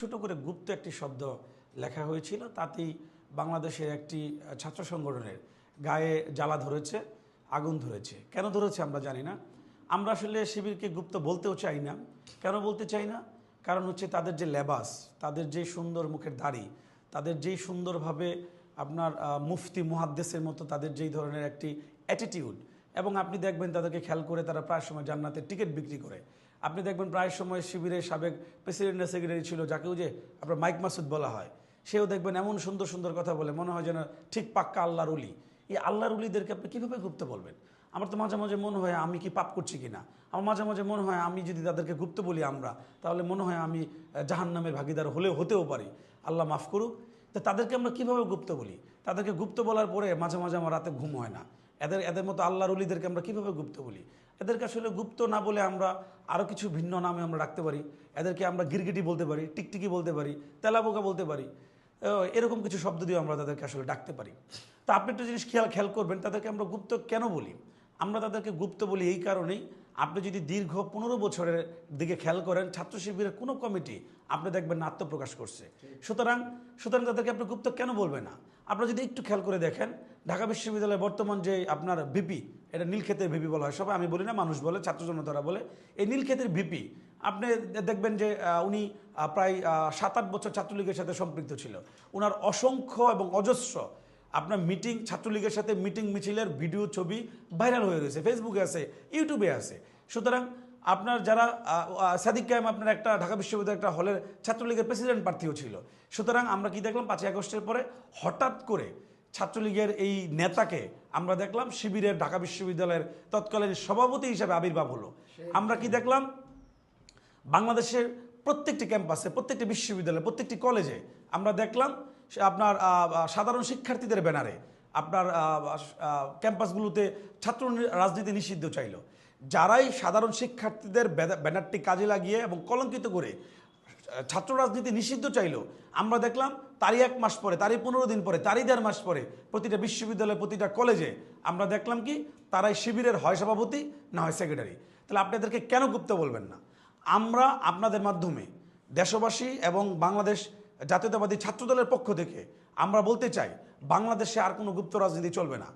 ছোট করে গুপ্ত একটি শব্দ লেখা হয়েছিল, তাতেই বাংলাদেশের একটি ছাত্র সংগঠনের গায়ে জ্বালা ধরেছে, আগুন ধরেছে। কেন ধরেছে আমরা জানি না। আমরা আসলে শিবিরকে গুপ্ত বলতেও চাই না। কেন বলতে চাই না? কারণ হচ্ছে তাদের যে লেবাস, তাদের যে সুন্দর মুখের দাড়ি, তাদের যেই সুন্দরভাবে আপনার মুফতি মুহাদ্দিসের মতো তাদের যেই ধরনের একটি অ্যাটিটিউড, এবং আপনি দেখবেন তাদেরকে খেয়াল করে তারা প্রায় সময় জান্নাতের টিকিট বিক্রি করে। আপনি দেখবেন প্রায় সময় শিবিরের সাবেক প্রেসিডেন্ট সেক্রেটারি ছিল, যাকেও যে আপনার মাইক মাসুদ বলা হয়, সেও দেখবেন এমন সুন্দর সুন্দর কথা বলে, মনে হয় যেন ঠিক পাক্কা আল্লাহর উলি। এই আল্লাহর উলিদেরকে আপনি কীভাবে গুপ্ত বলবেন? আমার তো মাঝে মাঝে মনে হয় আমি কি পাপ করছি কিনা। আমার মাঝে মাঝে মনে হয় আমি যদি তাদেরকে গুপ্ত বলি আমরা, তাহলে মনে হয় আমি জাহান্নামের ভাগিদার হতেও পারি। আল্লাহ মাফ করুক। তো তাদেরকে আমরা কীভাবে গুপ্ত বলি? তাদেরকে গুপ্ত বলার পরে মাঝে মাঝে আমার রাতে ঘুম হয় না। এদের মতো আল্লাহর উলিদেরকে আমরা কীভাবে গুপ্ত বলি? এদেরকে আসলে গুপ্ত না বলে আমরা আরও কিছু ভিন্ন নামে আমরা রাখতে পারি। এদেরকে আমরা গিরগিটি বলতে পারি, টিকটিকি বলতে পারি, তেলাবোকা বলতে পারি, এরকম কিছু শব্দ দিয়ে আমরা তাদেরকে আসলে ডাকতে পারি। তো আপনি একটা জিনিস খেয়াল করবেন, তাদেরকে আমরা গুপ্ত কেন বলি? আমরা তাদেরকে গুপ্ত বলি এই কারণেই, আপনি যদি দীর্ঘ 15 বছরের দিকে খেয়াল করেন, ছাত্র শিবিরের কোনো কমিটি আপনি দেখবেন না আত্মপ্রকাশ করছে। সুতরাং তাদেরকে আপনি গুপ্ত কেন বলবেন না? আপনারা যদি একটু খেয়াল করে দেখেন, ঢাকা বিশ্ববিদ্যালয়ের বর্তমান যে আপনার ভিপি, এটা নীলক্ষেতের ভিপি বলা হয়, সবাই আমি বলি না, মানুষ বলে, ছাত্র জনতারা বলে, এই নীলক্ষেতের ভিপি আপনি দেখবেন যে উনি প্রায় 7-8 বছর ছাত্রলীগের সাথে সম্পৃক্ত ছিল। ওনার অসংখ্য এবং অজস্র আপনার মিটিং, ছাত্রলীগের সাথে মিটিং মিছিলের ভিডিও ছবি ভাইরাল হয়ে রয়েছে, ফেসবুকে আছে, ইউটিউবে আছে। সুতরাং আপনার যারা সাদিক কায়েম আপনার একটা ঢাকা বিশ্ববিদ্যালয়ের একটা হলের ছাত্রলীগের প্রেসিডেন্ট প্রার্থীও ছিল। সুতরাং আমরা কি দেখলাম, 5ই আগস্টের পরে হঠাৎ করে ছাত্রলীগের এই নেতাকে আমরা দেখলাম শিবিরের ঢাকা বিশ্ববিদ্যালয়ের তৎকালীন সভাপতি হিসেবে আবির্ভাব হলো। আমরা কি দেখলাম, বাংলাদেশের প্রত্যেকটি ক্যাম্পাসে, প্রত্যেকটি বিশ্ববিদ্যালয়ে, প্রত্যেকটি কলেজে আমরা দেখলাম আপনার সাধারণ শিক্ষার্থীদের ব্যানারে আপনার ক্যাম্পাসগুলোতে ছাত্র রাজনীতি নিষিদ্ধ চাইল। যারাই সাধারণ শিক্ষার্থীদের ব্যানারটি কাজে লাগিয়ে এবং কলঙ্কিত করে ছাত্র রাজনীতি নিষিদ্ধ চাইল, আমরা দেখলাম তারই 1 মাস পরে, তারই 15 দিন পরে, তারই 1.5 মাস পরে প্রতিটা বিশ্ববিদ্যালয়ে, প্রতিটা কলেজে আমরা দেখলাম কি তারাই শিবিরের হয় সভাপতি না হয় সেক্রেটারি। তাহলে আপনাদেরকে কেন গুপ্ত বলবেন না? আমরা আপনাদের মাধ্যমে দেশবাসী এবং বাংলাদেশ জাতীয়তাবাদী ছাত্রদলের পক্ষ থেকে আমরা বলতে চাই, বাংলাদেশে আর কোনো গুপ্ত রাজনীতি চলবে না।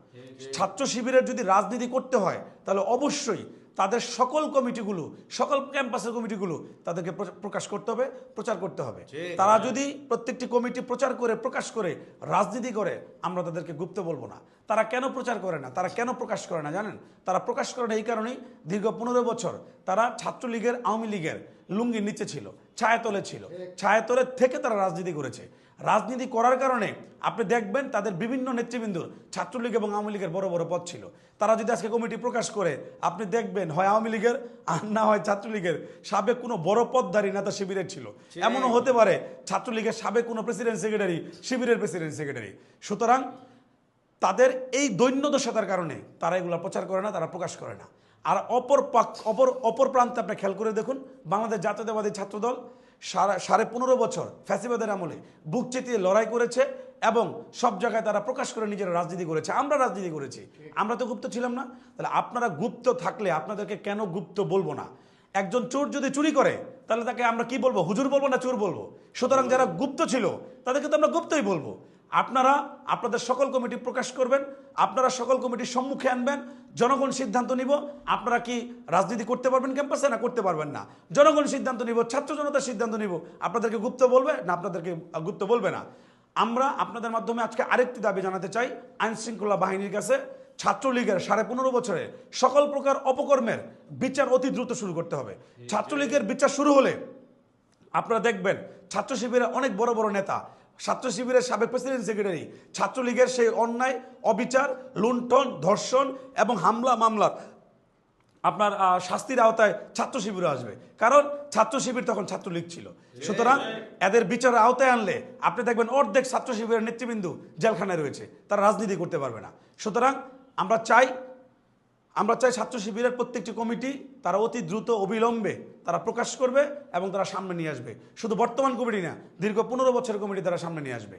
ছাত্র শিবিরের যদি রাজনীতি করতে হয়, তাহলে অবশ্যই তাদের সকল কমিটিগুলো, সকল ক্যাম্পাসের কমিটিগুলো তাদেরকে প্রকাশ করতে হবে, প্রচার করতে হবে। তারা যদি প্রত্যেকটি কমিটি প্রচার করে, প্রকাশ করে রাজনীতি করে, আমরা তাদেরকে গুপ্ত বলবো না। তারা কেন প্রচার করে না, তারা কেন প্রকাশ করে না জানেন? তারা প্রকাশ করে না এই কারণেই, দীর্ঘ 15 বছর তারা ছাত্রলীগের, আওয়ামী লীগের লুঙ্গির নিচে ছিল, ছায়াতলে ছিল, ছায়াতলের থেকে তারা রাজনীতি করেছে। রাজনীতি করার কারণে আপনি দেখবেন তাদের বিভিন্ন নেতৃবৃন্দর ছাত্রলীগ এবং আওয়ামী লীগের বড় বড় পদ ছিল। তারা যদি আজকে কমিটি প্রকাশ করে, আপনি দেখবেন হয় আওয়ামী লীগের আর না হয় ছাত্রলীগের সাবেক কোনো বড় পদধারী নেতা শিবিরের ছিল। এমনও হতে পারে ছাত্রলীগের সাবেক কোনো প্রেসিডেন্ট সেক্রেটারি শিবিরের প্রেসিডেন্ট সেক্রেটারি। সুতরাং তাদের এই দৈন্যদশার কারণে তারা এগুলো প্রচার করে না, তারা প্রকাশ করে না। আর অপর প্রান্তে আপনি খেয়াল করে দেখুন, বাংলাদেশ জাতীয়তাবাদী ছাত্রদল 15.5 বছর ফ্যাসিবাদের আমলে বুক চেতিয়ে লড়াই করেছে এবং সব জায়গায় তারা প্রকাশ করে নিজেরা রাজনীতি করেছে। আমরা রাজনীতি করেছি, আমরা তো গুপ্ত ছিলাম না। তাহলে আপনারা গুপ্ত থাকলে আপনাদেরকে কেন গুপ্ত বলবো না? একজন চোর যদি চুরি করে, তাহলে তাকে আমরা কি বলবো? হুজুর বলবো না চোর বলবো? সুতরাং যারা গুপ্ত ছিল তাদেরকে তো আমরা গুপ্তই বলবো। আপনারা আপনাদের সকল কমিটি প্রকাশ করবেন, আপনারা সকল কমিটির সম্মুখে আনবেন, জনগণ সিদ্ধান্ত নিব আপনারা কি রাজনীতি করতে পারবেন ক্যাম্পাসে না করতে পারবেন না। জনগণ সিদ্ধান্ত নিব, ছাত্র জনতার সিদ্ধান্ত নিব, আপনাদেরকে গুপ্ত বলবে না আপনাদেরকে গুপ্ত বলবে না। আমরা আপনাদের মাধ্যমে আজকে আরেকটি দাবি জানাতে চাই আইন শৃঙ্খলা বাহিনীর কাছে। ছাত্রলীগের 15.5 বছরে সকল প্রকার অপকর্মের বিচার অতি দ্রুত শুরু করতে হবে। ছাত্রলীগের বিচার শুরু হলে আপনারা দেখবেন ছাত্র শিবিরের অনেক বড় বড় নেতা, ছাত্র শিবিরের সাবেক প্রেসিডেন্ট সেক্রেটারি, ছাত্রলীগের সেই অন্যায়, অবিচার, লুণ্ঠন, ধর্ষণ এবং হামলা মামলার আপনার শাস্তির আওতায় ছাত্র শিবিরও আসবে, কারণ ছাত্র শিবির তখন ছাত্রলীগ ছিল। সুতরাং এদের বিচারের আওতায় আনলে আপনি দেখবেন অর্ধেক ছাত্র শিবিরের নেতৃবৃন্দ জেলখানায় রয়েছে, তারা রাজনীতি করতে পারবে না। সুতরাং আমরা চাই ছাত্র শিবিরের প্রত্যেকটি কমিটি তারা অতি দ্রুত অবিলম্বে তারা প্রকাশ করবে এবং তারা সামনে নিয়ে আসবে। শুধু বর্তমান কমিটি না, দীর্ঘ 15 বছরের কমিটি তারা সামনে নিয়ে আসবে।